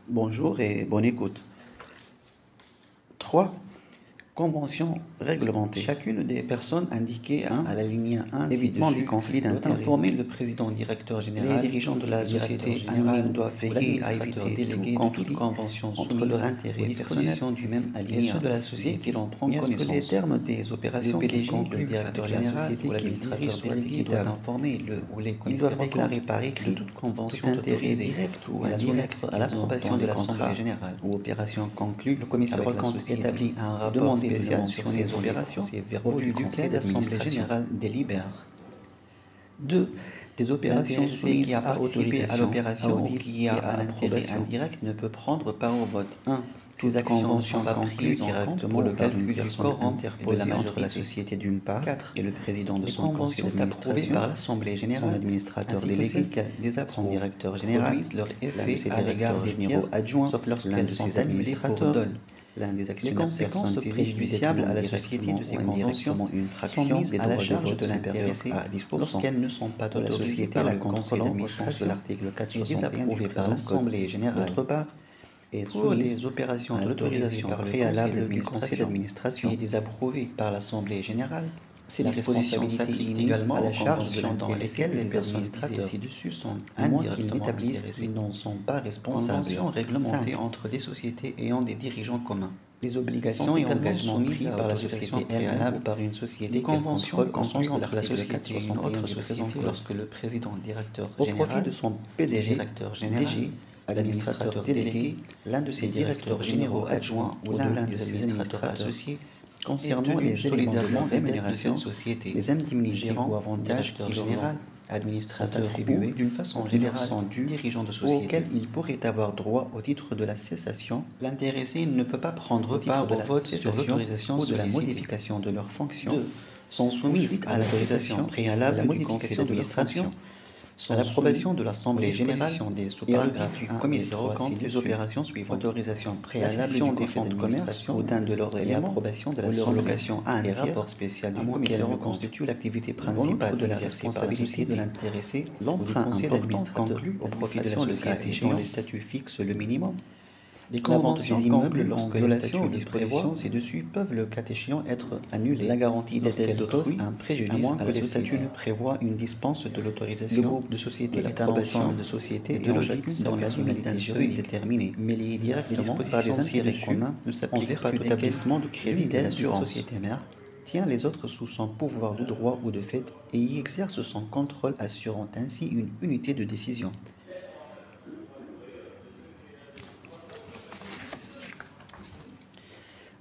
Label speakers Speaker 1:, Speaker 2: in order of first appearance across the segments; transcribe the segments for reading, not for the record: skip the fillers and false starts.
Speaker 1: Bonjour et bonne écoute. 3. Convention réglementée. Chacune des personnes indiquées à l'alinéa 1 évitement du conflit d'intérêts doit informer le président directeur général. Les dirigeants de la société anonyme doivent veiller à éviter tout conflit convention entre leurs intérêts personnels du même alinéa et ceux de la société qui l'on prend connaissance. Les termes des opérations le PDG, le directeur général de la société ou l'administrateur délégué doivent informer le ou les commissaires. Ils doivent déclarer par écrit toute convention d'intérêt direct ou indirect à l'approbation de l'Assemblée générale ou opération conclue. Le commissaire établit un rapport spécial sur ces opérations, au vu duquel l'Assemblée générale délibère. 2. Des opérations soumises à participer à l'opération ou qui a un intérêt indirect ne peut prendre part au vote. 1. Ces actions ne sont pas prises directement pour le calcul du score interposé entre la société d'une part 4. Et le président de son conseil d'administration par l'Assemblée générale, son administrateur délégué, son directeur général, leur effet à l'égard des généraux adjoints, sauf lorsqu'elles sont annulées pour dol. L'un des actionnaires personnes préjudiciables à la société de ces conventions sont mises à la charge de l'intéressé lorsqu'elles ne sont pas autorisées par la contrôlant au sens de l'article 461 par l'Assemblée générale. D'autre part, et pour les opérations d'autorisation préalable du conseil d'administration et désapprouvées par l'Assemblée générale, ces dispositions s'appliquent également à la charge de l'intéressé. Les administrateurs ci-dessus sont indirectement intéressés. Ils n'en sont pas responsables. Convention réglementée entre des sociétés ayant des dirigeants communs. Les obligations et engagements pris par la société elle-même ou par une société convention conclue entre la société et une autre société lorsque le président directeur général, au profit de son PDG, DG, administrateur délégué, l'un de ses directeurs généraux adjoints ou l'un des administrateurs associés, concernant les solidairement rémunération de société, les indemnités ou avantages général, administrateur attribués d'une façon générale sont dus dirigeants de société auxquels il pourrait avoir droit au titre de la cessation. L'intéressé ne peut pas prendre part au vote sur l'autorisation ou de la modification de leurs fonctions. 2. Sont soumises à l'autorisation préalable du conseil d'administration, à l'approbation de l'Assemblée générale des sous-paragraphes du commissaire aux comptes les opérations suivantes. Autorisation préalable du conseil d'administration ou d'un de leurs éléments, l'approbation de la location à un tiers, rapport spécial du commissaire aux comptes constitue l'activité principale de la responsabilité de l'intéressé, l'emprunt conseil d'administration conclu au profit de la société dont les statuts fixent le minimum. Les conventions immeubles, lorsque les statuts dispositions ci-dessus peuvent, le cas échéant, être annulés. La garantie des aides d'autrui, un préjudice, à moins que les statuts ne prévoient une dispense de l'autorisation. Le groupe de société, l'approbation de société de l'audit dans la finalité juridique déterminée, mais liés directement par des intérêts communs, ne s'applique pas d'établissement de crédit de la société mère, tient les autres sous son pouvoir de droit ou de fait et y exerce son contrôle, assurant ainsi une unité de décision.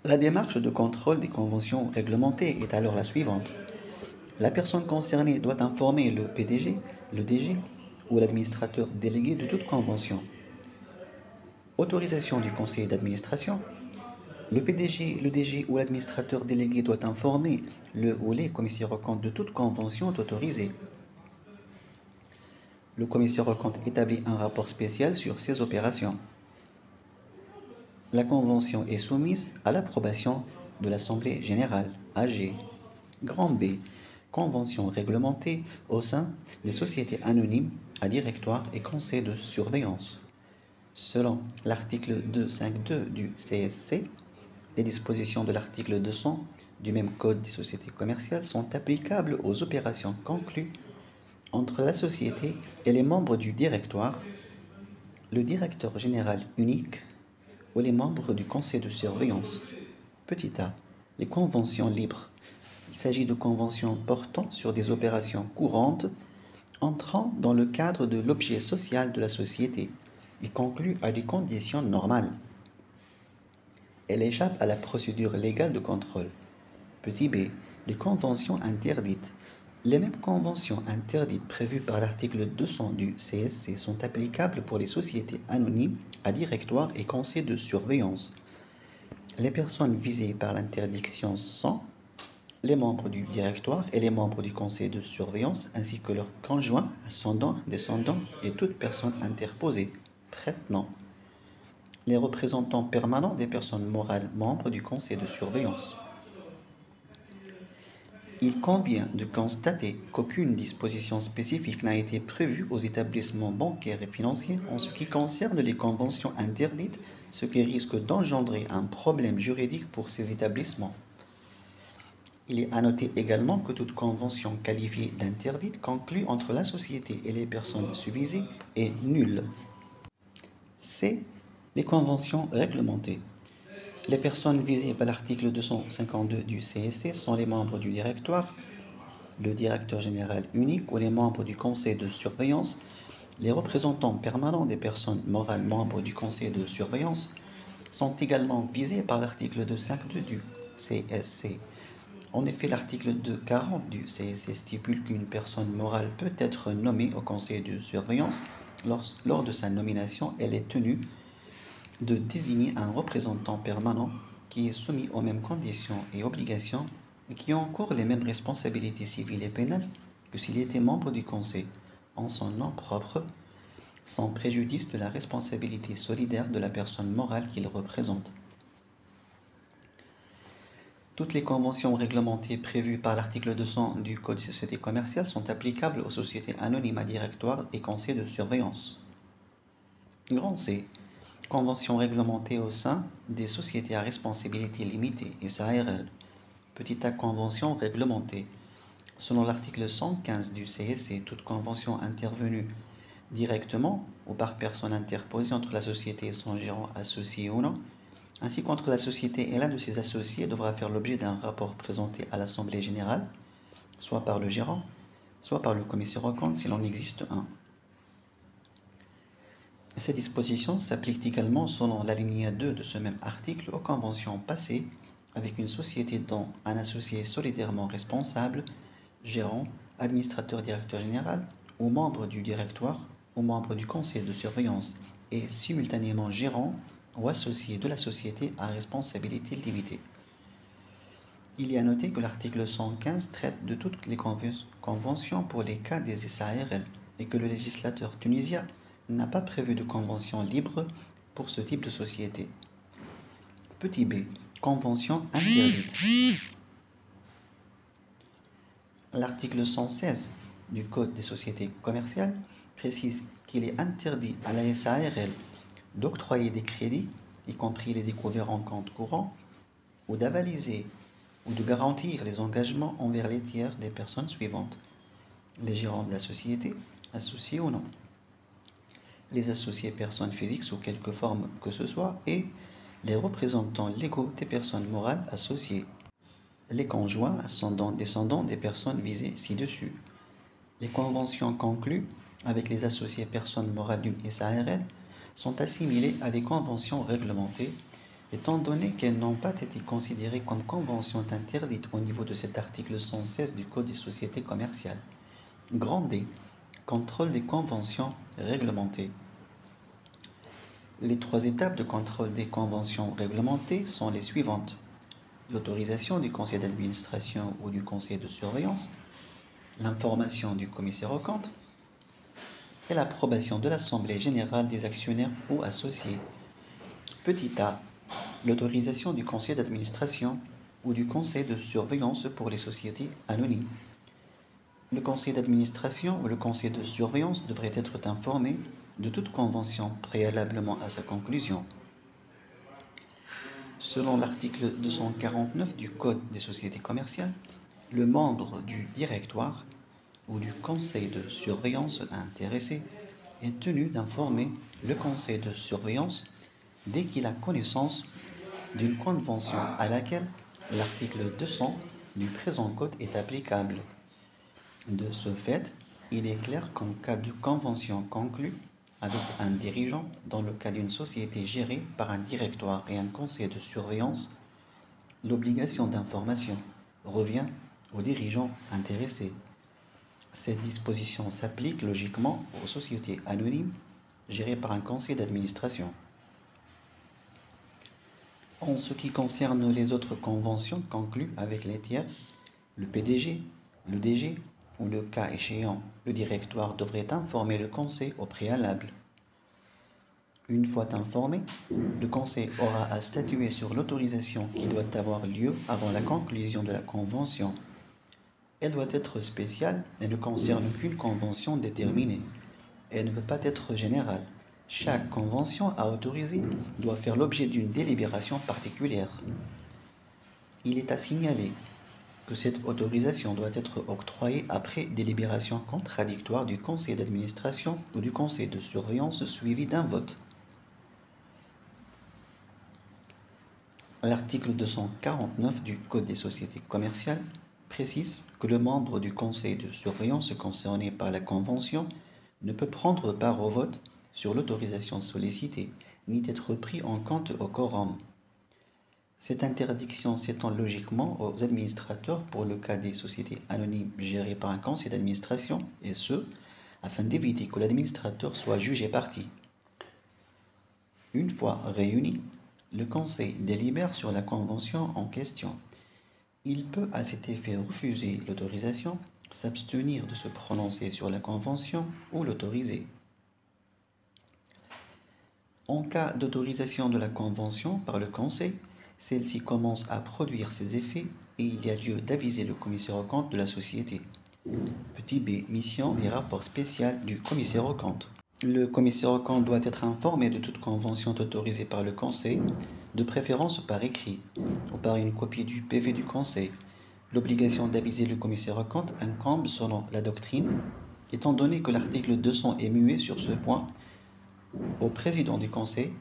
Speaker 1: La démarche de contrôle des conventions réglementées est alors la suivante. La personne concernée doit informer le PDG, le DG ou l'administrateur délégué de toute convention. Autorisation du conseiller d'administration. Le PDG, le DG ou l'administrateur délégué doit informer le ou les commissaires aux comptes de toute convention autorisée. Le commissaire aux comptes établit un rapport spécial sur ces opérations. La convention est soumise à l'approbation de l'Assemblée générale, AG. Grand B. Convention réglementée au sein des sociétés anonymes à directoire et conseil de surveillance. Selon l'article 252 du CSC, les dispositions de l'article 200 du même Code des sociétés commerciales sont applicables aux opérations conclues entre la société et les membres du directoire, le directeur général unique ou les membres du conseil de surveillance. Petit a. Les conventions libres. Il s'agit de conventions portant sur des opérations courantes entrant dans le cadre de l'objet social de la société et conclues à des conditions normales. Elles échappent à la procédure légale de contrôle. Petit b. Les conventions interdites. Les mêmes conventions interdites prévues par l'article 200 du CSC sont applicables pour les sociétés anonymes à directoire et conseil de surveillance. Les personnes visées par l'interdiction sont les membres du directoire et les membres du conseil de surveillance, ainsi que leurs conjoints, ascendants, descendants et toute personne interposée, prête-nom. Les représentants permanents des personnes morales membres du conseil de surveillance. Il convient de constater qu'aucune disposition spécifique n'a été prévue aux établissements bancaires et financiers en ce qui concerne les conventions interdites, ce qui risque d'engendrer un problème juridique pour ces établissements. Il est à noter également que toute convention qualifiée d'interdite conclue entre la société et les personnes susvisées est nulle. C. Les conventions réglementées. Les personnes visées par l'article 252 du CSC sont les membres du directoire, le directeur général unique ou les membres du conseil de surveillance, les représentants permanents des personnes morales membres du conseil de surveillance sont également visés par l'article 252 du CSC. En effet, l'article 240 du CSC stipule qu'une personne morale peut être nommée au conseil de surveillance. Lors de sa nomination, elle est tenue de désigner un représentant permanent qui est soumis aux mêmes conditions et obligations et qui encourt les mêmes responsabilités civiles et pénales que s'il était membre du conseil, en son nom propre, sans préjudice de la responsabilité solidaire de la personne morale qu'il représente. Toutes les conventions réglementées prévues par l'article 200 du Code des sociétés commerciales sont applicables aux sociétés anonymes à directoire et conseils de surveillance. Grand C. Conventions réglementées au sein des sociétés à responsabilité limitée, SARL. Petit A. Convention réglementée. Selon l'article 115 du CSC, toute convention intervenue directement ou par personne interposée entre la société et son gérant associé ou non, ainsi qu'entre la société et l'un de ses associés, devra faire l'objet d'un rapport présenté à l'Assemblée générale, soit par le gérant, soit par le commissaire aux comptes s'il en existe un. Ces dispositions s'appliquent également selon l'alinéa 2 de ce même article aux conventions passées avec une société dont un associé est solidairement responsable, gérant, administrateur directeur général ou membre du directoire ou membre du conseil de surveillance et simultanément gérant ou associé de la société à responsabilité limitée. Il y a noté que l'article 115 traite de toutes les conventions pour les cas des SARL et que le législateur tunisien n'a pas prévu de convention libre pour ce type de société. Petit b. Convention interdite. L'article 116 du Code des sociétés commerciales précise qu'il est interdit à la SARL d'octroyer des crédits, y compris les découverts en compte courant, ou d'avaliser ou de garantir les engagements envers les tiers des personnes suivantes: les gérants de la société, associés ou non, les associés personnes physiques sous quelque forme que ce soit et les représentants légaux des personnes morales associées, les conjoints, ascendants, descendants des personnes visées ci-dessus. Les conventions conclues avec les associés personnes morales d'une SARL sont assimilées à des conventions réglementées, étant donné qu'elles n'ont pas été considérées comme conventions interdites au niveau de cet article 116 du Code des sociétés commerciales. Grand D. Contrôle des conventions réglementées. Les trois étapes de contrôle des conventions réglementées sont les suivantes: l'autorisation du conseil d'administration ou du conseil de surveillance, l'information du commissaire aux comptes et l'approbation de l'Assemblée générale des actionnaires ou associés. Petit a. L'autorisation du conseil d'administration ou du conseil de surveillance pour les sociétés anonymes. Le conseil d'administration ou le conseil de surveillance devrait être informé de toute convention préalablement à sa conclusion. Selon l'article 249 du Code des sociétés commerciales, le membre du directoire ou du conseil de surveillance intéressé est tenu d'informer le conseil de surveillance dès qu'il a connaissance d'une convention à laquelle l'article 200 du présent code est applicable. De ce fait, il est clair qu'en cas de convention conclue avec un dirigeant dans le cas d'une société gérée par un directoire et un conseil de surveillance, l'obligation d'information revient au dirigeant intéressé. Cette disposition s'applique logiquement aux sociétés anonymes gérées par un conseil d'administration. En ce qui concerne les autres conventions conclues avec les tiers, le PDG, le DG ou le cas échéant, le directoire devrait informer le conseil au préalable. Une fois informé, le conseil aura à statuer sur l'autorisation qui doit avoir lieu avant la conclusion de la convention. Elle doit être spéciale et ne concerne qu'une convention déterminée. Elle ne peut pas être générale. Chaque convention à autoriser doit faire l'objet d'une délibération particulière. Il est à signaler que cette autorisation doit être octroyée après délibération contradictoire du conseil d'administration ou du conseil de surveillance suivi d'un vote. L'article 249 du Code des sociétés commerciales précise que le membre du conseil de surveillance concerné par la convention ne peut prendre part au vote sur l'autorisation sollicitée, ni être pris en compte au quorum. Cette interdiction s'étend logiquement aux administrateurs pour le cas des sociétés anonymes gérées par un conseil d'administration, et ce, afin d'éviter que l'administrateur soit jugé partie. Une fois réuni, le conseil délibère sur la convention en question. Il peut à cet effet refuser l'autorisation, s'abstenir de se prononcer sur la convention ou l'autoriser. En cas d'autorisation de la convention par le conseil, celle-ci commence à produire ses effets et il y a lieu d'aviser le commissaire aux comptes de la société. Petit b. Mission et rapport spécial du commissaire aux comptes. Le commissaire aux comptes doit être informé de toute convention autorisée par le conseil, de préférence par écrit ou par une copie du PV du conseil. L'obligation d'aviser le commissaire aux comptes incombe selon la doctrine, étant donné que l'article 200 est muet sur ce point, au président du conseil,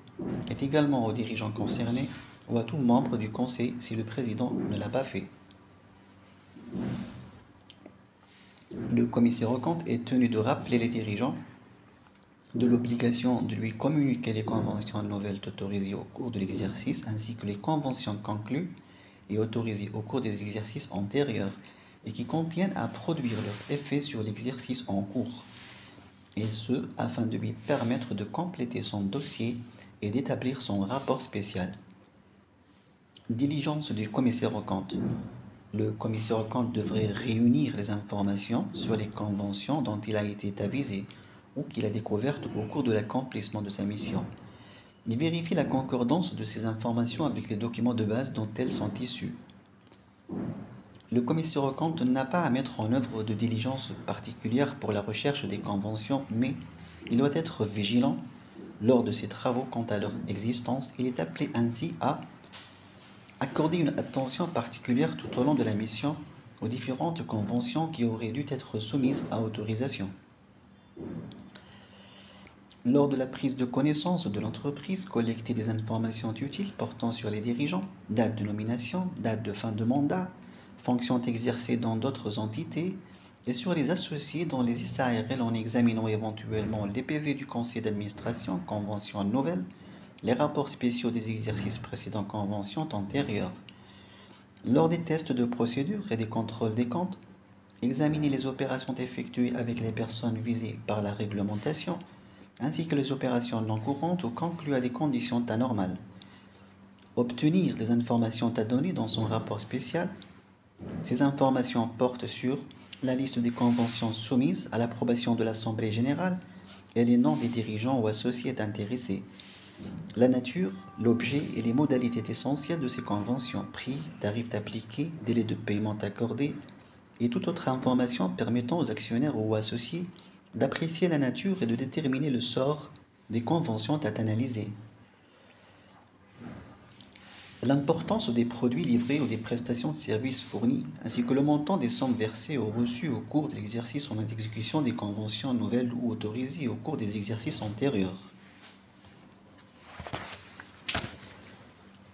Speaker 1: est également aux dirigeants concernés ou à tout membre du conseil si le président ne l'a pas fait. Le commissaire aux comptes est tenu de rappeler les dirigeants de l'obligation de lui communiquer les conventions nouvelles autorisées au cours de l'exercice ainsi que les conventions conclues et autorisées au cours des exercices antérieurs et qui contiennent à produire leur effet sur l'exercice en cours, et ce afin de lui permettre de compléter son dossier et d'établir son rapport spécial. Diligence du commissaire aux comptes. Le commissaire aux comptes devrait réunir les informations sur les conventions dont il a été avisé ou qu'il a découvertes au cours de l'accomplissement de sa mission. Il vérifie la concordance de ces informations avec les documents de base dont elles sont issues. Le commissaire aux comptes n'a pas à mettre en œuvre de diligence particulière pour la recherche des conventions, mais il doit être vigilant lors de ses travaux quant à leur existence. Il est appelé ainsi à accorder une attention particulière tout au long de la mission aux différentes conventions qui auraient dû être soumises à autorisation. Lors de la prise de connaissance de l'entreprise, collecter des informations utiles portant sur les dirigeants, date de nomination, date de fin de mandat, fonctions exercées dans d'autres entités, et sur les associés dans les SARL en examinant éventuellement les PV du conseil d'administration, conventions nouvelles, les rapports spéciaux des exercices précédents, conventions antérieures. Lors des tests de procédure et des contrôles des comptes, examiner les opérations effectuées avec les personnes visées par la réglementation, ainsi que les opérations non courantes ou conclues à des conditions anormales. Obtenir les informations à donner dans son rapport spécial. Ces informations portent sur la liste des conventions soumises à l'approbation de l'Assemblée générale et les noms des dirigeants ou associés intéressés. La nature, l'objet et les modalités essentielles de ces conventions, prix, tarifs appliqués, délai de paiement accordé et toute autre information permettant aux actionnaires ou associés d'apprécier la nature et de déterminer le sort des conventions à analyser. L'importance des produits livrés ou des prestations de services fournis, ainsi que le montant des sommes versées ou reçues au cours de l'exercice en exécution des conventions nouvelles ou autorisées au cours des exercices antérieurs.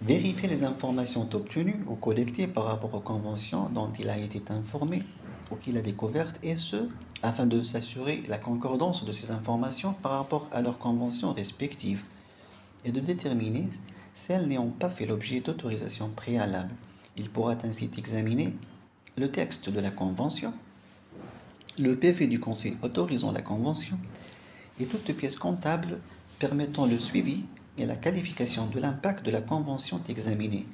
Speaker 1: Vérifier les informations obtenues ou collectées par rapport aux conventions dont il a été informé ou qu'il a découvertes, et ce, afin de s'assurer la concordance de ces informations par rapport à leurs conventions respectives, et de déterminer celles n'ayant pas fait l'objet d'autorisation préalable. Il pourra ainsi examiner le texte de la convention, le PV du conseil autorisant la convention, et toute pièce comptable permettant le suivi et la qualification de l'impact de la convention examinée.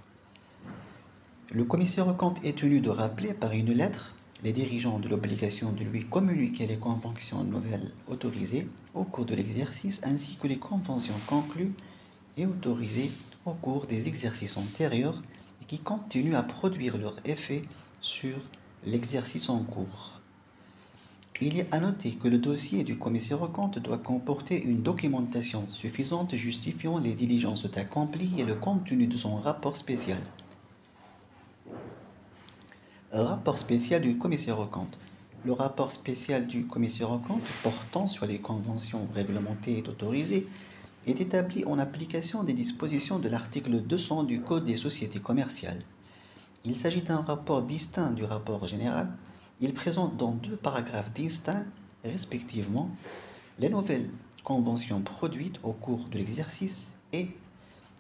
Speaker 1: Le commissaire aux comptes est tenu de rappeler par une lettre les dirigeants de l'obligation de lui communiquer les conventions nouvelles autorisées au cours de l'exercice ainsi que les conventions conclues et autorisées au cours des exercices antérieurs et qui continuent à produire leur effet sur l'exercice en cours. Il est à noter que le dossier du commissaire aux comptes doit comporter une documentation suffisante justifiant les diligences accomplies et le contenu de son rapport spécial. Rapport spécial du commissaire aux comptes. Le rapport spécial du commissaire aux comptes portant sur les conventions réglementées et autorisées est établi en application des dispositions de l'article 200 du Code des sociétés commerciales. Il s'agit d'un rapport distinct du rapport général. Il présente dans deux paragraphes distincts, respectivement, les nouvelles conventions produites au cours de l'exercice et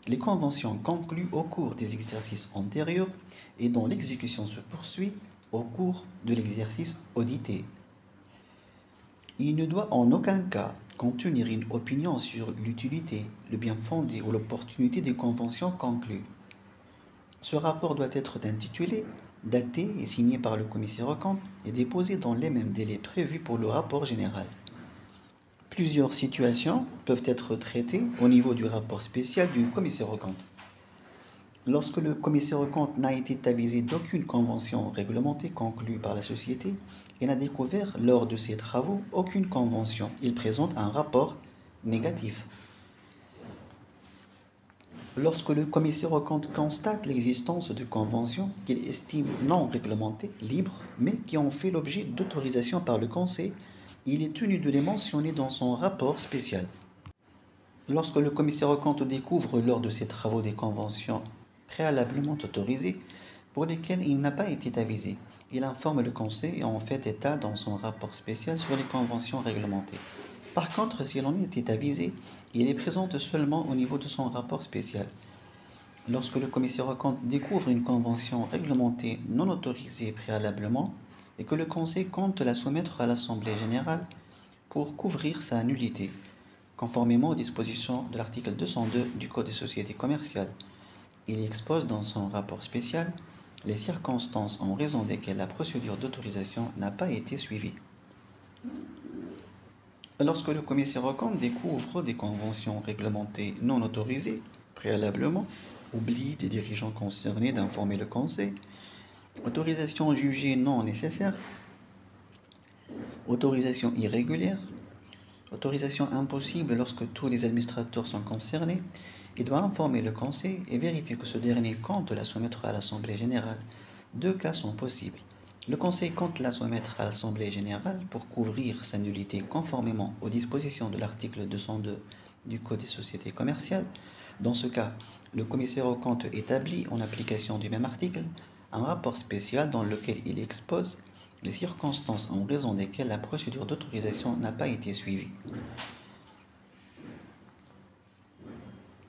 Speaker 1: les conventions conclues au cours des exercices antérieurs et dont l'exécution se poursuit au cours de l'exercice audité. Il ne doit en aucun cas contenir une opinion sur l'utilité, le bien fondé ou l'opportunité des conventions conclues. Ce rapport doit être intitulé, daté et signé par le commissaire aux comptes et déposé dans les mêmes délais prévus pour le rapport général. Plusieurs situations peuvent être traitées au niveau du rapport spécial du commissaire aux comptes. Lorsque le commissaire aux comptes n'a été avisé d'aucune convention réglementée conclue par la société et n'a découvert lors de ses travaux aucune convention, il présente un rapport négatif. Lorsque le commissaire aux comptes constate l'existence de conventions qu'il estime non réglementées, libres, mais qui ont fait l'objet d'autorisation par le Conseil, il est tenu de les mentionner dans son rapport spécial. Lorsque le commissaire aux comptes découvre lors de ses travaux des conventions préalablement autorisées pour lesquelles il n'a pas été avisé, il informe le Conseil et en fait état dans son rapport spécial sur les conventions réglementées. Par contre, si l'on était avisé, il les présente seulement au niveau de son rapport spécial. Lorsque le commissaire aux comptes découvre une convention réglementée non autorisée préalablement et que le Conseil compte la soumettre à l'Assemblée générale pour couvrir sa nullité, conformément aux dispositions de l'article 202 du Code des sociétés commerciales, il expose dans son rapport spécial les circonstances en raison desquelles la procédure d'autorisation n'a pas été suivie. Lorsque le commissaire aux comptes découvre des conventions réglementées non autorisées préalablement, oublie des dirigeants concernés d'informer le Conseil, autorisation jugée non nécessaire, autorisation irrégulière, autorisation impossible lorsque tous les administrateurs sont concernés, il doit informer le Conseil et vérifier que ce dernier compte la soumettre à l'Assemblée générale. Deux cas sont possibles. Le Conseil compte la soumettre à l'Assemblée générale pour couvrir sa nullité conformément aux dispositions de l'article 202 du Code des sociétés commerciales. Dans ce cas, le commissaire aux comptes établit, en application du même article, un rapport spécial dans lequel il expose les circonstances en raison desquelles la procédure d'autorisation n'a pas été suivie.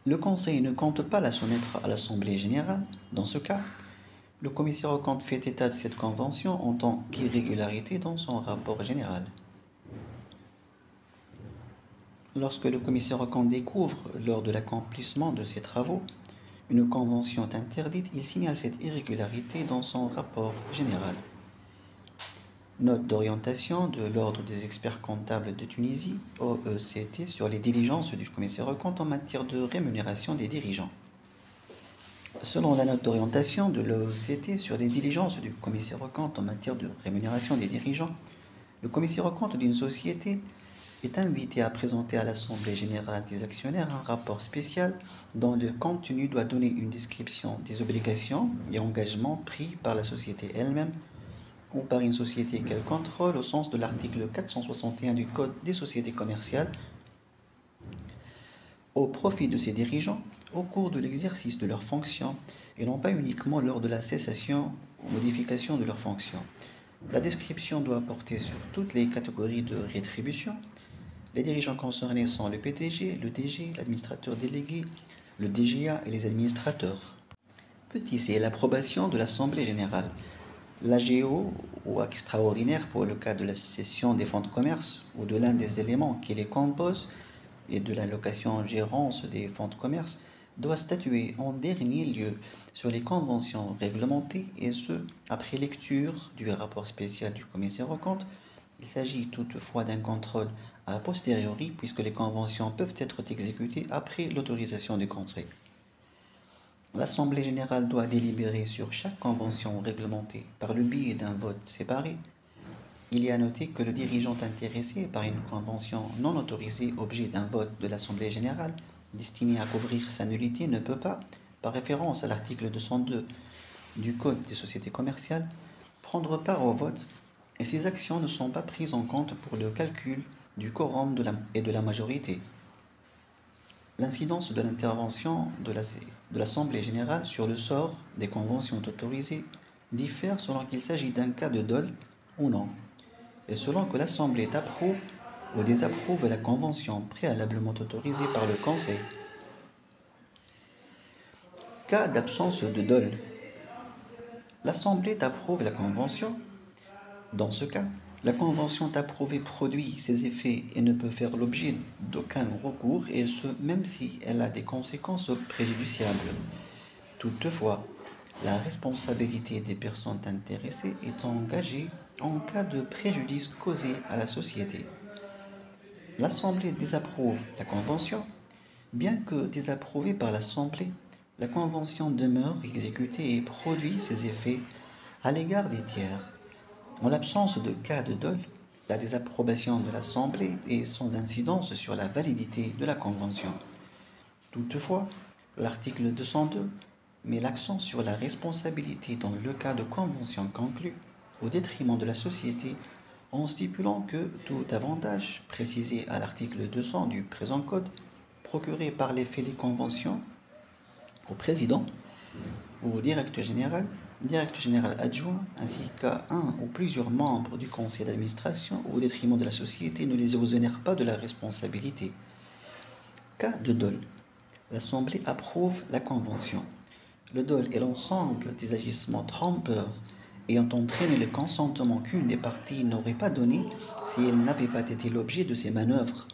Speaker 1: Le Conseil ne compte pas la soumettre à l'Assemblée générale. Dans ce cas, le commissaire aux comptes fait état de cette convention en tant qu'irrégularité dans son rapport général. Lorsque le commissaire aux comptes découvre, lors de l'accomplissement de ses travaux, une convention interdite, il signale cette irrégularité dans son rapport général. Note d'orientation de l'Ordre des experts comptables de Tunisie, OECT, sur les diligences du commissaire aux comptes en matière de rémunération des dirigeants. Selon la note d'orientation de l'OECT sur les diligences du commissaire aux comptes en matière de rémunération des dirigeants, le commissaire aux comptes d'une société est invité à présenter à l'Assemblée générale des actionnaires un rapport spécial dont le contenu doit donner une description des obligations et engagements pris par la société elle-même ou par une société qu'elle contrôle au sens de l'article 461 du Code des sociétés commerciales au profit de ses dirigeants au cours de l'exercice de leurs fonctions et non pas uniquement lors de la cessation ou modification de leurs fonctions. La description doit porter sur toutes les catégories de rétribution. Les dirigeants concernés sont le PDG, le DG, l'administrateur délégué, le DGA et les administrateurs. Petit c, l'approbation de l'Assemblée générale. L'AGO ou extraordinaire pour le cas de la cession des fonds de commerce ou de l'un des éléments qui les composent et de la location-gérance des fonds de commerce doit statuer en dernier lieu sur les conventions réglementées et ce, après lecture du rapport spécial du commissaire aux comptes. Il s'agit toutefois d'un contrôle a posteriori puisque les conventions peuvent être exécutées après l'autorisation du Conseil. L'Assemblée générale doit délibérer sur chaque convention réglementée par le biais d'un vote séparé. Il est à noter que le dirigeant intéressé par une convention non autorisée, objet d'un vote de l'Assemblée générale, destiné à couvrir sa nullité, ne peut pas, par référence à l'article 202 du Code des sociétés commerciales, prendre part au vote, et ses actions ne sont pas prises en compte pour le calcul du quorum et de la majorité. L'incidence de l'intervention de l'Assemblée générale sur le sort des conventions autorisées diffère selon qu'il s'agit d'un cas de dol ou non, et selon que l'Assemblée approuve ou désapprouve la convention préalablement autorisée par le Conseil. Cas d'absence de dol. L'Assemblée approuve la convention. Dans ce cas, la convention approuvée produit ses effets et ne peut faire l'objet d'aucun recours, et ce même si elle a des conséquences préjudiciables. Toutefois, la responsabilité des personnes intéressées est engagée en cas de préjudice causé à la société. L'Assemblée désapprouve la convention. Bien que désapprouvée par l'Assemblée, la convention demeure exécutée et produit ses effets à l'égard des tiers. En l'absence de cas de dol, la désapprobation de l'Assemblée est sans incidence sur la validité de la Convention. Toutefois, l'article 202 met l'accent sur la responsabilité dans le cas de convention conclue au détriment de la société, en stipulant que tout avantage précisé à l'article 200 du présent Code, procuré par l'effet des conventions au président ou au directeur général adjoint, ainsi qu'à un ou plusieurs membres du conseil d'administration au détriment de la société, ne les exonère pas de la responsabilité. Cas de dol. L'Assemblée approuve la convention. Le dol est l'ensemble des agissements trompeurs ayant entraîné le consentement qu'une des parties n'aurait pas donné si elle n'avait pas été l'objet de ces manœuvres.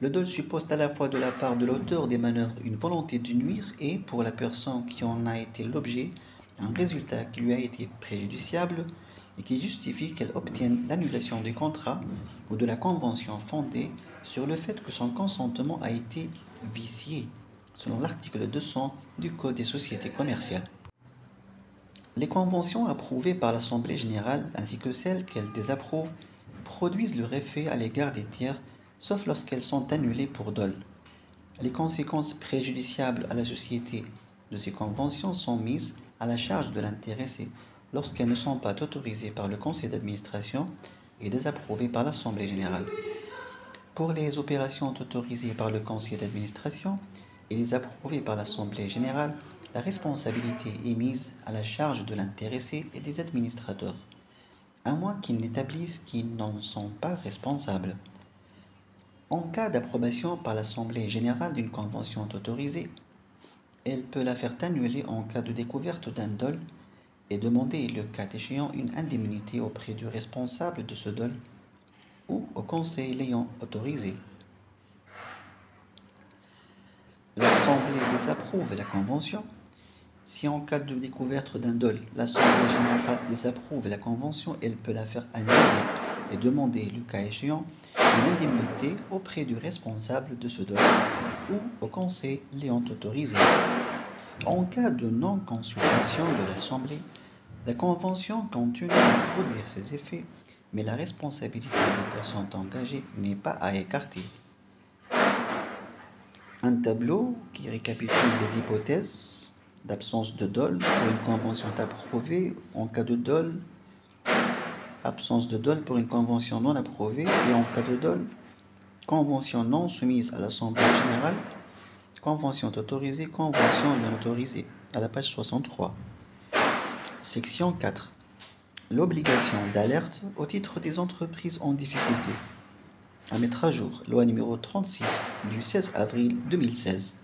Speaker 1: Le dol suppose à la fois de la part de l'auteur des manœuvres une volonté de nuire et, pour la personne qui en a été l'objet, un résultat qui lui a été préjudiciable et qui justifie qu'elle obtienne l'annulation du contrat ou de la convention fondée sur le fait que son consentement a été vicié, selon l'article 200 du Code des sociétés commerciales. Les conventions approuvées par l'Assemblée générale ainsi que celles qu'elle désapprouve produisent leur effet à l'égard des tiers, sauf lorsqu'elles sont annulées pour dol. Les conséquences préjudiciables à la société de ces conventions sont mises à la charge de l'intéressé lorsqu'elles ne sont pas autorisées par le conseil d'administration et désapprouvées par l'Assemblée générale. Pour les opérations autorisées par le conseil d'administration et désapprouvées par l'Assemblée générale, la responsabilité est mise à la charge de l'intéressé et des administrateurs, à moins qu'ils n'établissent qu'ils n'en sont pas responsables. En cas d'approbation par l'Assemblée générale d'une convention autorisée, elle peut la faire annuler en cas de découverte d'un dol et demander, le cas échéant, une indemnité auprès du responsable de ce dol ou au conseil l'ayant autorisé. L'Assemblée désapprouve la convention. Si en cas de découverte d'un dol, l'Assemblée générale désapprouve la convention, elle peut la faire annuler et demander, le cas échéant, une indemnité auprès du responsable de ce dol ou au conseil l'ayant autorisé. En cas de non-consultation de l'Assemblée, la convention continue de produire ses effets, mais la responsabilité des personnes engagées n'est pas à écarter. Un tableau qui récapitule les hypothèses d'absence de dol pour une convention approuvée en cas de dol, absence de dol pour une convention non approuvée, et en cas de dol, convention non soumise à l'Assemblée générale, convention autorisée, convention non autorisée, à la page 63. Section 4. L'obligation d'alerte au titre des entreprises en difficulté. À mettre à jour, loi numéro 36 du 16 avril 2016.